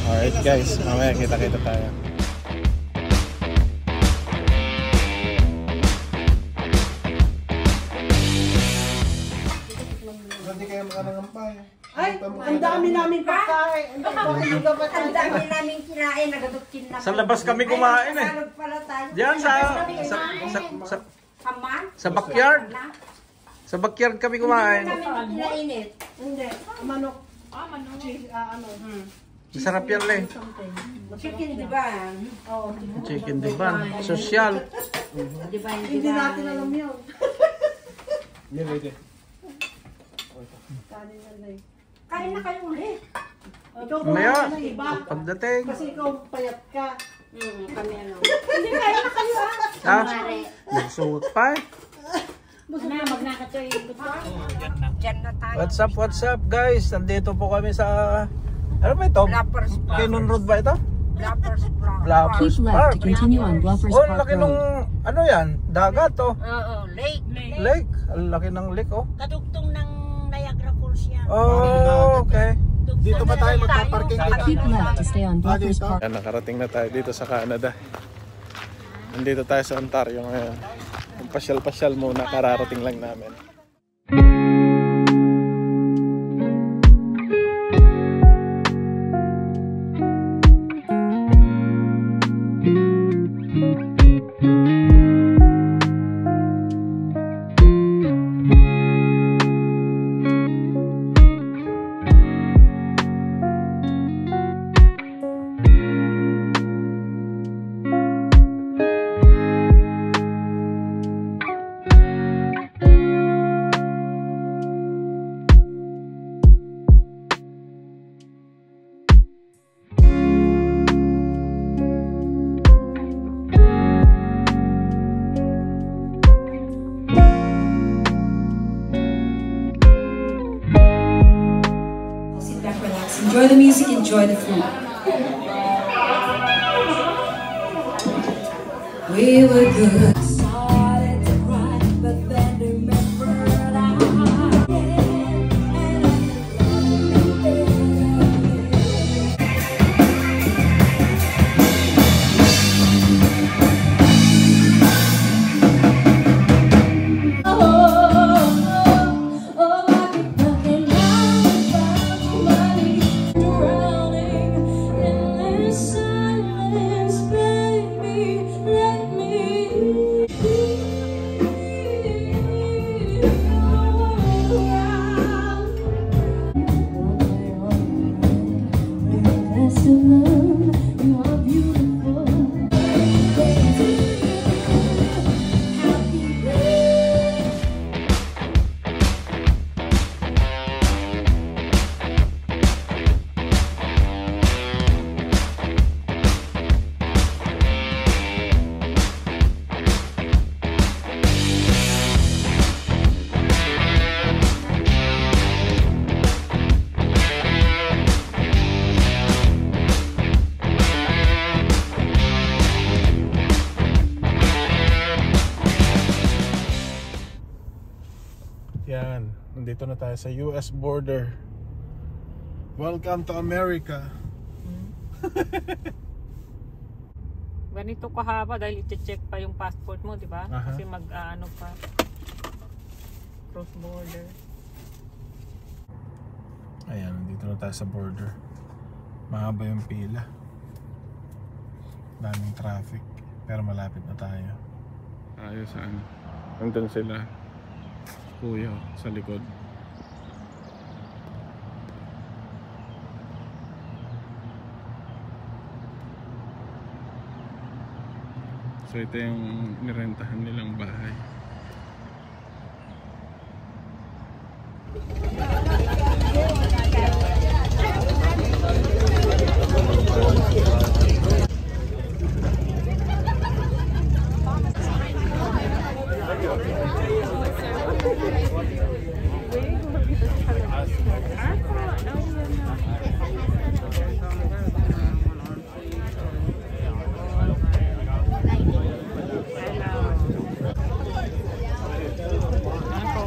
Alright guys, mamaya kita-kita tayo. Hindi kayo makanangampay. Ay, ang dami namin pagkain. Ang dami namin kinain, nagadukin na. Sa labas kami kumain eh. Diyan sa backyard. Sa backyard kami kumain. Kinainit. Hindi, manok. Manok. Masarap yan le. Chicken diban. Oo. Chicken diban. Social. Diban. Hindi natin alam yun. Yan, ready. Kanin na lang. Kain na kayo ulit. Ikaw Maya, kumain ng iba. pagdating. Kasi ikaw payat ka. Kami ano. Hindi, kain na kayo Ha? Nagsuot pa eh. Magnakatoy. Diyan na tayo. What's up guys? Nandito po kami sa... Ano ba ito? Blappers Park. Kinon Road ba ito? Blappers Park. Blappers Keep left Park. to continue on Bluffers Oh, Park laki nung... Road. Ano yan? Dagat oh. Oo, lake. Lake. Ang laki ng lake oh. Kadugtong ng Niagara Falls yan. Oh, okay. Dito ba tayo magpaparking Keep kita? left to stay on Bluffers Park. Yan, nakarating na tayo dito sa Canada. Nandito tayo sa Ontario ngayon. Yung pasyal-pasyal muna, kararating lang namin. Enjoy the music, enjoy the food. We were good. Yan, nandito na tayo sa US border. Welcome to America. Ganito kahaba dahil i-check pa yung passport mo, di ba? Kasi mag-ano pa. Cross border. Ayan, nandito na tayo sa border. Mahaba yung pila. Daming traffic. Pero malapit na tayo. Tayo sa ano? Nandun sila. Kuya sa likod. So ito yung nirentahan nilang bahay.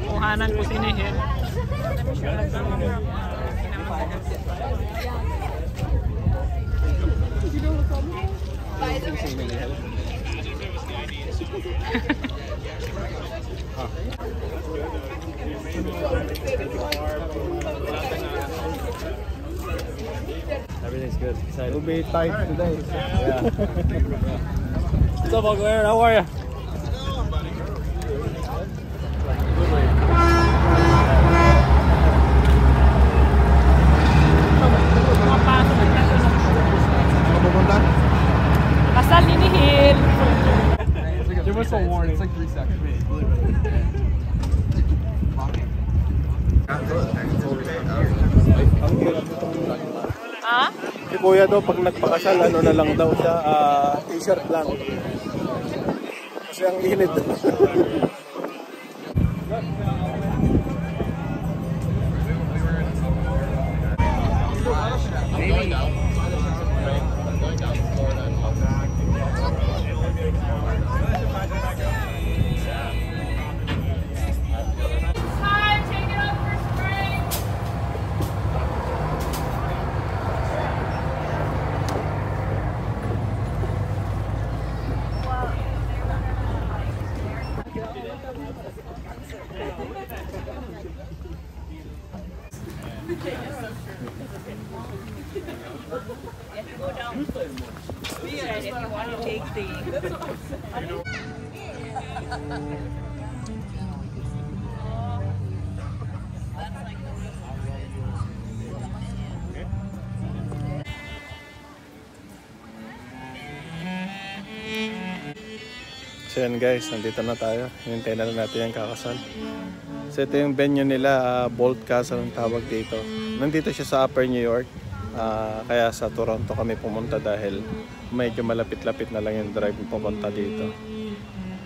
Kuhanan ko sinihir. Everything's good. Excited. Will be tight today. Yeah. What's up, Uncle Aaron? How are you? Kasal ni Nihil. Give us a warning. It's like 3 seconds. Ha? Si Kuya daw pag nagpakasal, ano na lang daw siya, t-shirt lang. Kasi ang init. So yan guys, nandito na tayo. Hinintay na lang natin yung kakasal. So ito yung venue nila, Bolt Castle ang tawag dito. Nandito siya sa Upper New York. Kaya sa Toronto kami pumunta dahil medyo malapit-lapit na lang yung drive pupunta dito.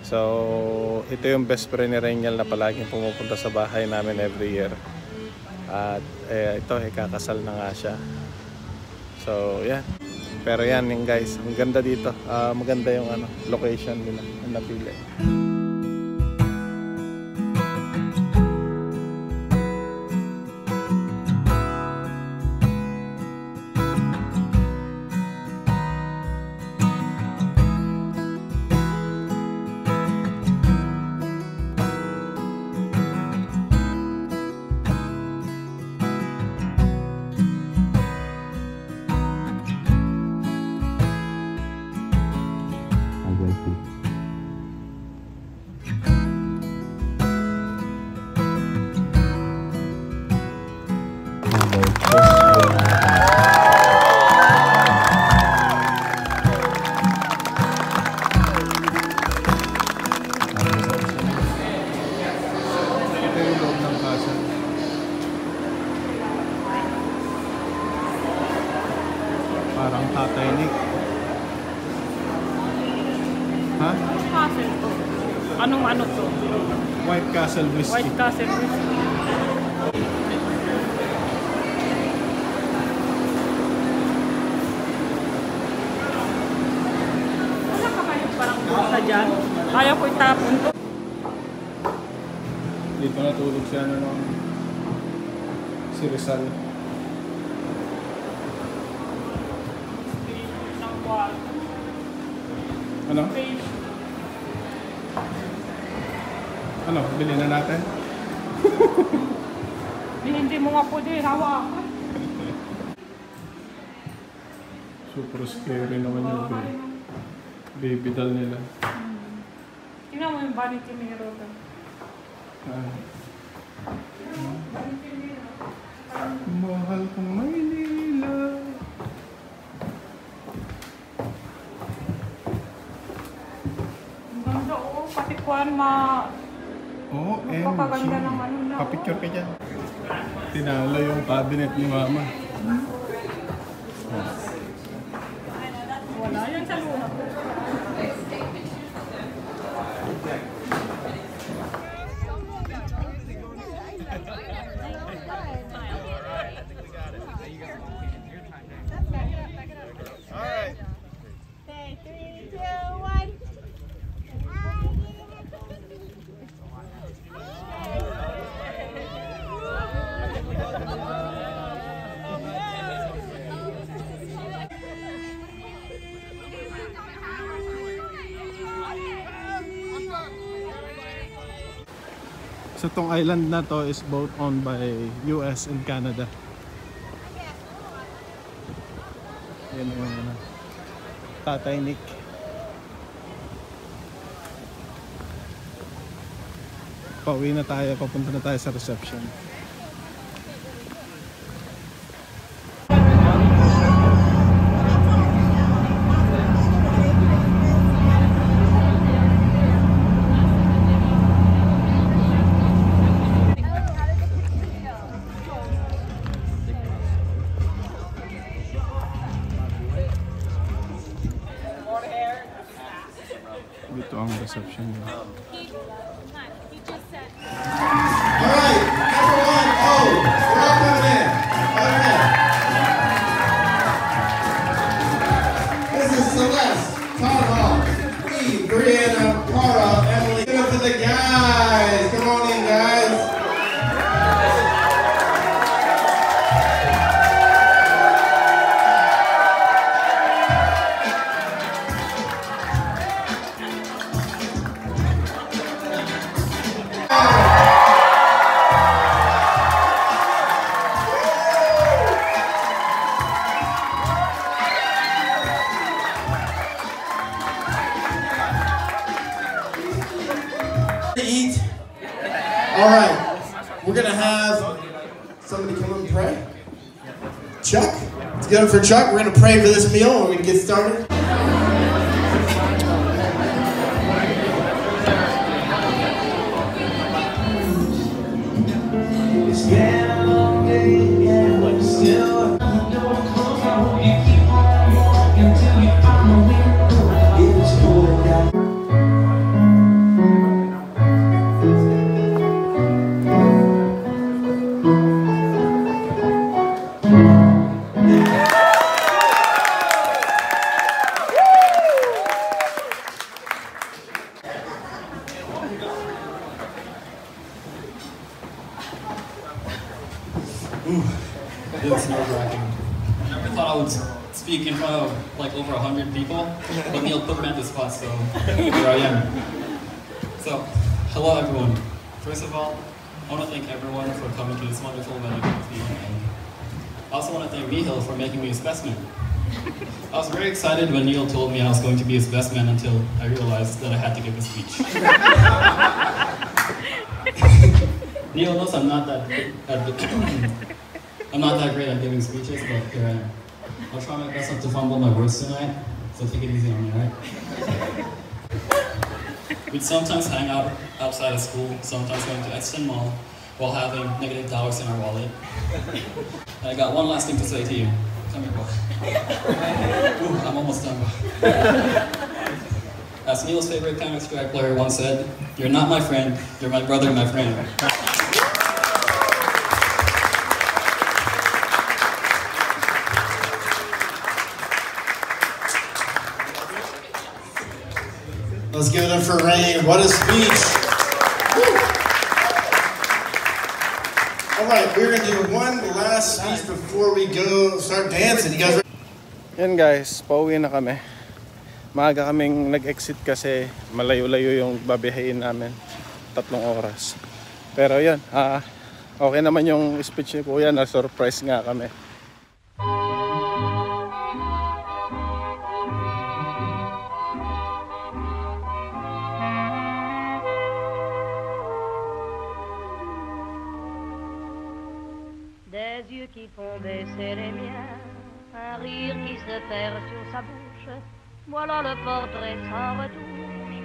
So ito yung best friend ni Renyal na palaging pumupunta sa bahay namin every year. At ito, kakasal na nga siya. So yan. Pero yan yung guys, ang ganda dito. Maganda yung location nila na napili. Parang Tatay Nick. Ha? Castle to. Anong ano to? White Castle Whiskey. White Castle whiskey. Wala ka ba yung parang busa dyan? Ayaw ko itapon to. Dito natulog siya si Rizal. Ano? Ano? Bilhin na natin? Hindi mo nga po din, hawakan. Super scary naman yung baby doll nila. Tingnan mo yung vanity mirror. Mahal kong Maynila. Ang ganda oh, pati kuwan magpapaganda ng ano na. Papicture ka dyan. Tinalo yung cabinet ni Mama. Wala yan sa luna. So tong island na to is both owned by US and Canada. Yan yung Tatay Nick. Pauwi na tayo, papunta na tayo sa reception. Dito ang reception niya. Alright, number one. Oh, we're all coming in. Okay. This is Celeste, Todd Hall, Eve, Brianna, Cara, Emily. Give it up to the guys. Come on in, guys. Eat. All right, we're gonna have somebody come and pray. Chuck, let's get up for Chuck. We're gonna pray for this meal. We're gonna get started. It was nerve-wracking. I never thought I would speak in front of like over 100 people, but Neil put me on the spot, so here I am. So, hello everyone. First of all, I want to thank everyone for coming to this wonderful event. And I also want to thank Neil for making me a specimen. I was very excited when Neil told me I was going to be a specimen until I realized that I had to give a speech. Neil knows I'm not that great at giving speeches, but here I am. I'll try my best not to fumble my words tonight, so take it easy on me, alright? We'd sometimes hang out outside of school, sometimes going to Exton Mall, while having -$, in our wallet. And I got one last thing to say to you. Come here, boy. Ooh, I'm almost done, boy. As Neil's favorite Counter-Strike player once said, "You're not my friend, you're my brother, my friend." Let's give it up for Rain. What a speech. Woo. All right, we're going to do one last speech before we go start dancing. You guys ready? Yan guys, pauwi na kami. Maaga kaming nag-exit kasi malayo-layo yung babiyahin namin. 3 oras. Pero yun, okay naman yung speech ni Kuya, na-surprise nga kami. Des yeux qui font baisser les miens, un rire qui se perd sur sa bouche, voilà le portrait sans retouche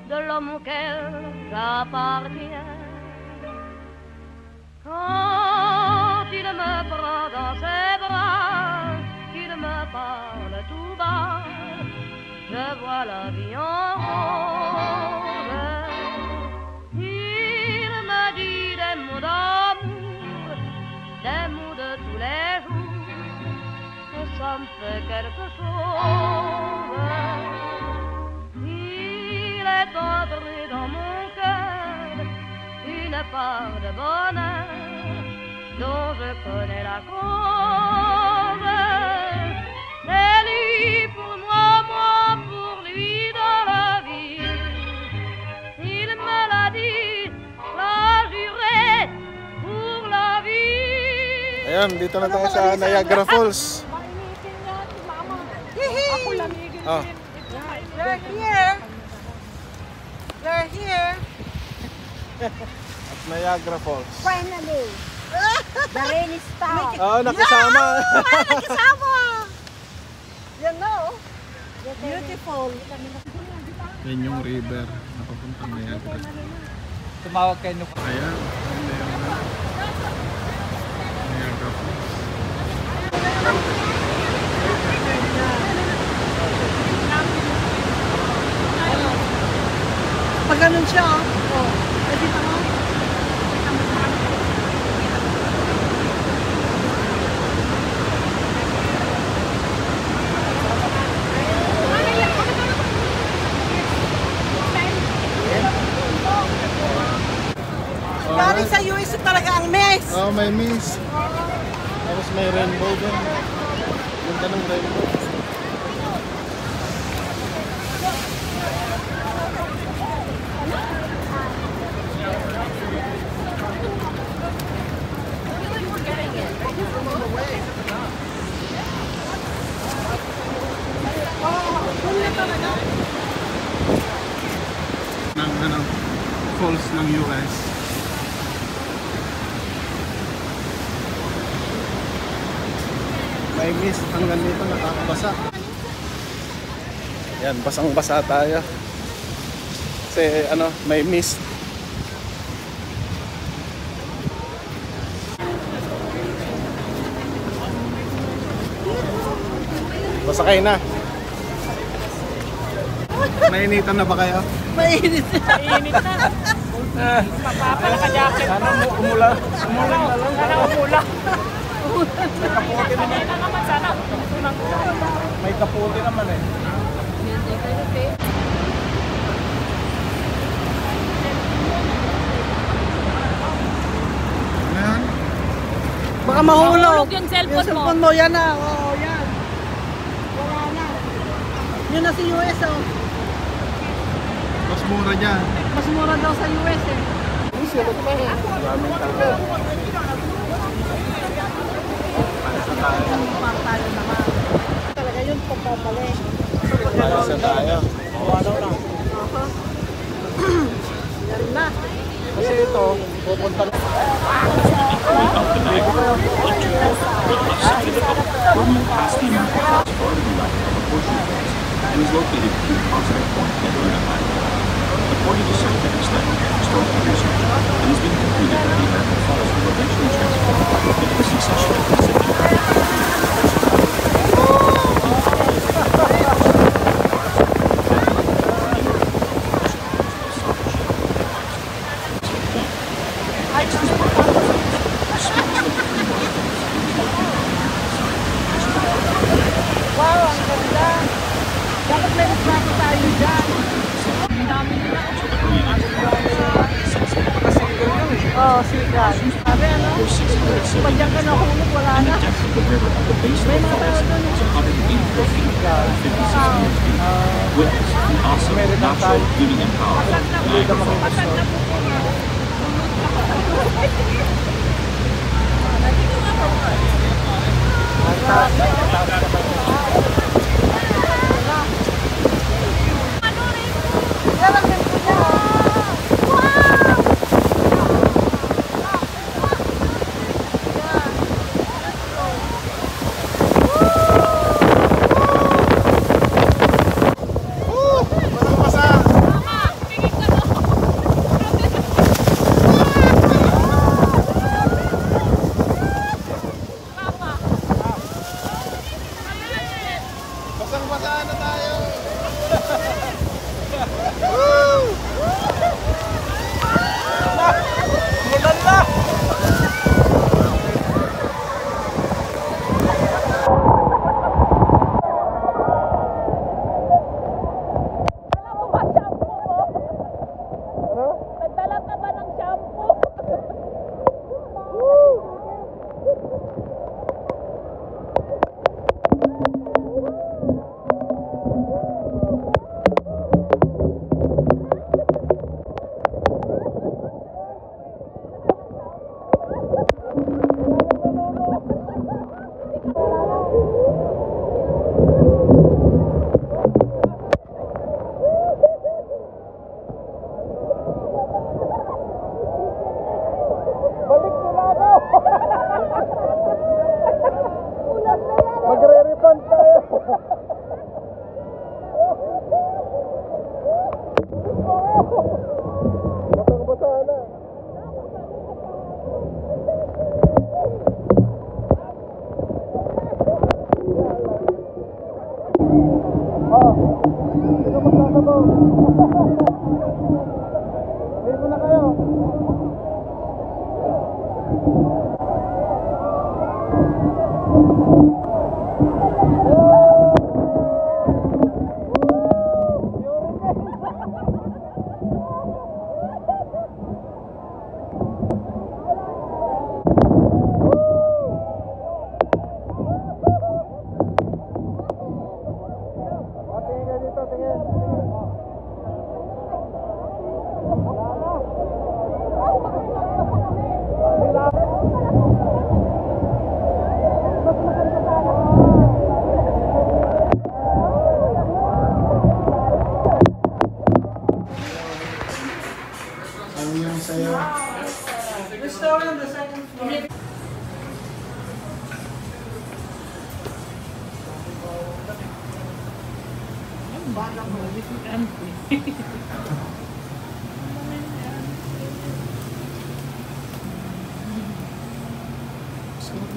de l'homme auquel j'appartiens. Quand il me prend dans ses bras, qu'il me parle tout bas, je vois la vie en rose. Il me dit des mots d'amour, des mots de tous les jours, que ça me fait quelque chose. Il est entré dans mon cœur une part de bonheur dont je connais la cause. C'est lui pour moi, moi pour lui dans la vie. Il me l'a dit, la Yan, dito na tayo sa Niagara Falls. Mainitin yan, mama. Ako lamigin Oh. din. They're here. They're here. At Niagara Falls. Finally. The rain is stopped. Oh, nakasama. Kasama. Yan na, oh. Beautiful. Yan yung river na papuntang Niagara. Tumawag kayo nung Ayan. Niagara Falls. Pag ganun siya, oh. Pwede pa mo. Galing sa US talaga ang mess. Oh, may mist. Tapos may rainbow din. Ganda ng rainbow. Ng falls ng US. May mist hanggang dito, nakakabasa. Yan, basang-basa tayo. Kasi ano, may mist. Basa kayo na. Nainitan na ba kayo? Mainit. Mainit na. Mapapal ka jacket. Sana umula. Umula na lang. Sana umula. May kaputi naman. Sana naman sana. May kaputi naman eh. Ayan. Baka mahulog. Mahulog yung cellphone mo. Yung cellphone mo, yan na. Oo, yan. Wala na. Yun na si US, oh. Mas mura dyan. Mas mura daw sa US, eh. Maraming tao. Para tayo naman. Talaga yun, pagpapalik. Palasa tayo. Yan na. Kasi ito, pupunta na. And is located between Prospect Point and Luna Island. According to scientific study and historical research, it has been concluded that the American Falls will eventually transform into a succession of Pacific Wow, ang ganda. Dapat may retrato tayo dyan. Ang dami nila. Oo, sigal. Sabi ano? Pag dyan ka nahulog, wala na. May mga tao doon. Witness the awesome natural beauty and power of Niagara Falls. Basang-basa na tayo. Nagdala ka ba ng shampoo? Dito na kayo.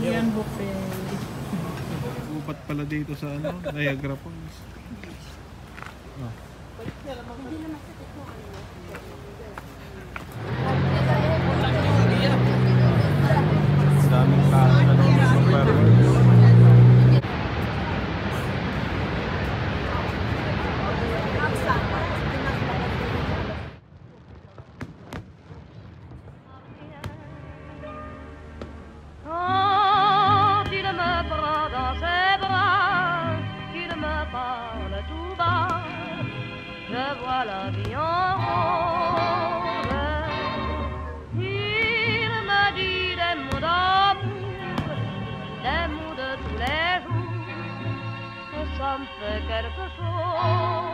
Yan buffet. Upat pala dito sa ano, Niagara Falls. Oh. Daming tao na super. Quand il me prend dans ses bras, qu'il me parle tout bas, je vois la vie en rose. Il me dit des mots d'amour, des mots de tous les jours, et ça me fait quelque chose.